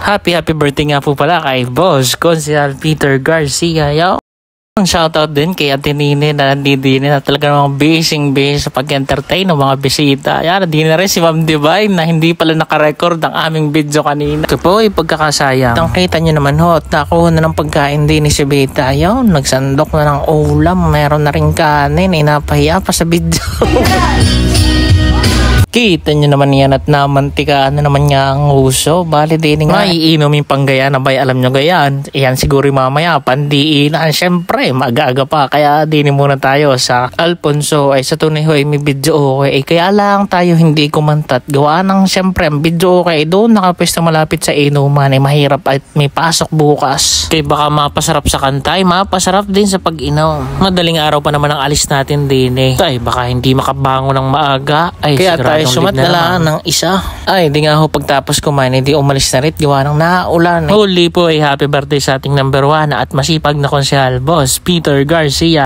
Happy birthday nga po pala kay Boss Konsehal Peter Garcia. Yo! Shoutout din kay Ate Nine na nandito din na talaga mga busy sa pag-entertain ng mga bisita. Ayan, hindi na rin si Ma'am Divine na hindi pala nakarecord ang aming video kanina. Ito po ay pagkakasayang. Nakita nyo naman ho, nakuha na ng pagkain din ni si Beta. Ayan, nagsandok na ng ulam. Meron na rin kanin. Inapahiya pa sa video. Kita nyo naman yan at namantikaan na naman nga ang uso. Bali din nga maiinom yung panggaya na bay alam nyo gayaan. Iyan siguro mamaya pandiinan. Siyempre mag-aga pa. Kaya dinin muna tayo sa Alfonso. Ay sa tunay ho ay may video okay. Kaya lang tayo hindi kumantat. Gawa ng siyempre ang video okay. Doon nakapwesto malapit sa inuman. Ay mahirap at may pasok bukas. Kaya baka mapasarap sa kantay. Mapasarap din sa pag-inom. Madaling araw pa naman ang alis natin din eh. Ay baka hindi makabangon ng maaga. Ay kaya tayo sumat na lang ng isa. Ay, di nga ho pagtapos kumain, hindi umalis na rin. Gawa ng naulan. Huli po ay happy birthday sa ating number 1 at masipag na konsehal, Boss Peter Garcia.